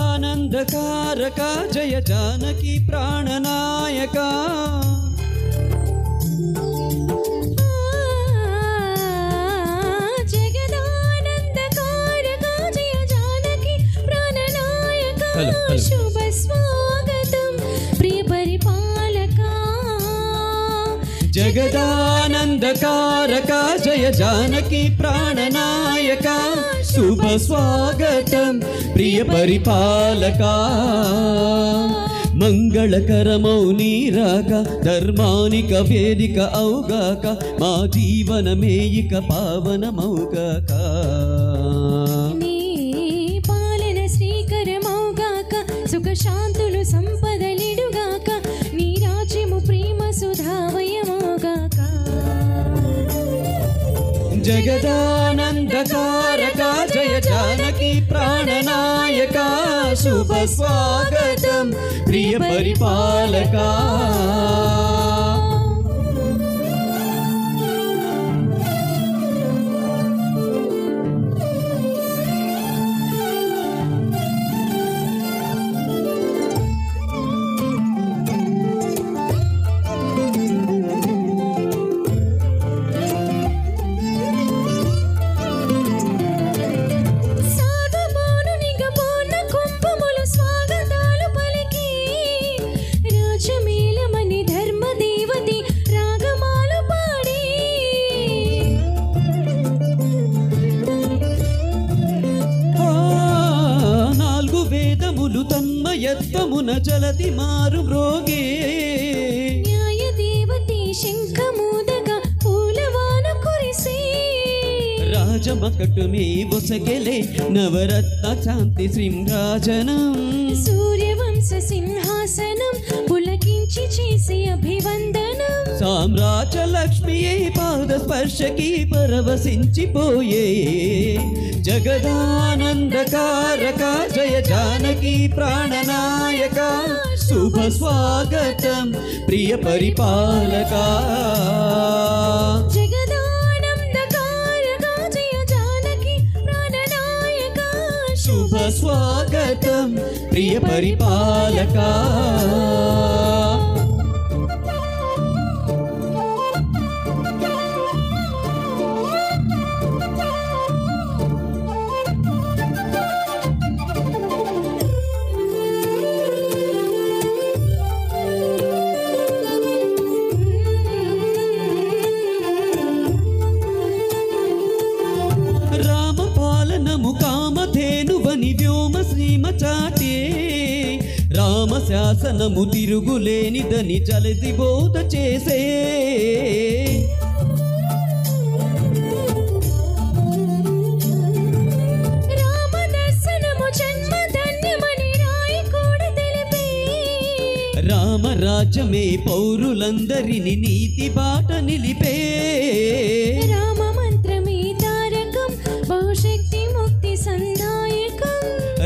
జగదానందకారక జయ జానకి ప్రాణనాయక జగదానందకారక జయ జానకి ప్రాణనాయక శుభ స్వాగతం ప్రియ పరిపాలక జగదానందకారక జయ జానకి ప్రాణనాయక శుభ స్వాగతం ప్రియ పరిపాలక మంగళకరమౌ నీరాక ధర్మానిక వేదిక అవుగాక మా జీవనమే ఇక పావనమౌగాక నీ పాలన శ్రీకరమౌగాక సుఖ శాంతులు సంపదలిడుగాక నీ రాజ్యము ప్రేమ సుధావయమౌగాక జగదానందకారక జయ జానకి ప్రాణనాయక శుభ స్వాగతం ప్రియ పరిపాలక తన్మయత్వమున జలది మారు మ్రోగే న్యాయ దేవతి శంఖమూదగా పూలవాన కురిసే రాజమకటు మీ బొసగెలే నవరత్న శాంతి సింహాసనం సూర్యవంశ సింహాసనం పులకించి చేసే అభివందనం సామ్రాజ్య లక్ష్మియే పాద స్పర్శకి పరవశించిపోయే జగదానందకారక జయ జానకి ప్రాణనాయక శుభ స్వాగతం ప్రియ పరిపాలక జగదానందకారక జయ జానకి ప్రాణనాయక శుభ స్వాగతం ప్రియ పరిపాలక కామధేనువని వ్యోమ శ్రీమ చాటే రామ శాసనము తిరుగులేనిదని జలది బోధ చేసే రామ దర్శనము జన్మధన్యమని రాయి కూడా తెలిపే రామ రాజ్యమే పౌరులందరిని నీతి బాట నిలిపే రామ మంత్రమే తారకం బహుశక్తి ముక్తి సందాయకం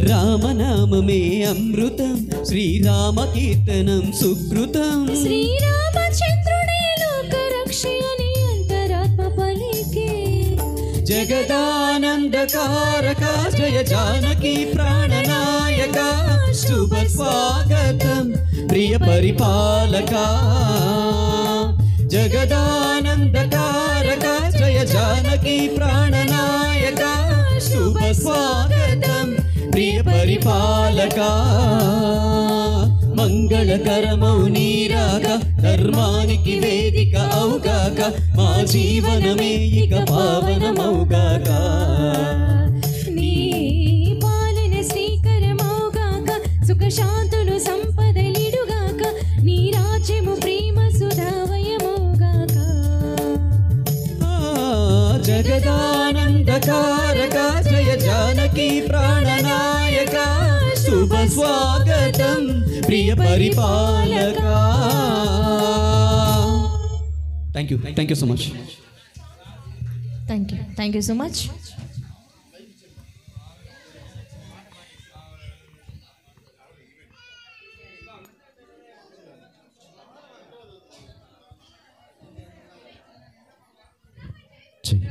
రామనామమే అమృతం శ్రీరామ కీర్తనం సుకృతం శ్రీరామచంద్రుడే లోక రక్షయని అంతరాత్మ పలికే జగదానందకారక జయ జానకి ప్రాణనాయక శుభ స్వాగతం ప్రియ పరిపాలక జగదానందకారక జయ జానకి ప్రాణనాయక శుభ స్వాగతం ప్రియ పరిపాలక మంగళకరమౌ నీరాక ధర్మానికి వేదిక అవుగాక మా జీవనమే ఇక పావనమౌగాక నీ పాలన శ్రీకరమౌగాక సుఖ శాంతులు సంపదలిడుగాక నీ రాజ్యము ప్రేమ సుధావయమౌగాక జగదానందకారక జయ జానకి ప్రాణనాయక శుభ స్వాగతం ప్రియ పరిపాలక thank you so much thank you so much చెయ్యి.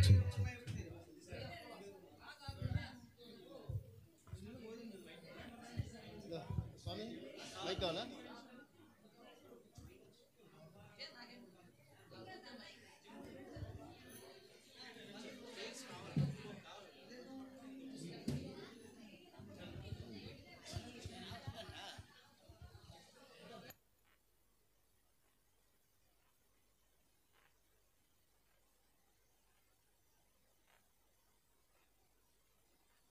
స్వామి మైక్ కావాలా?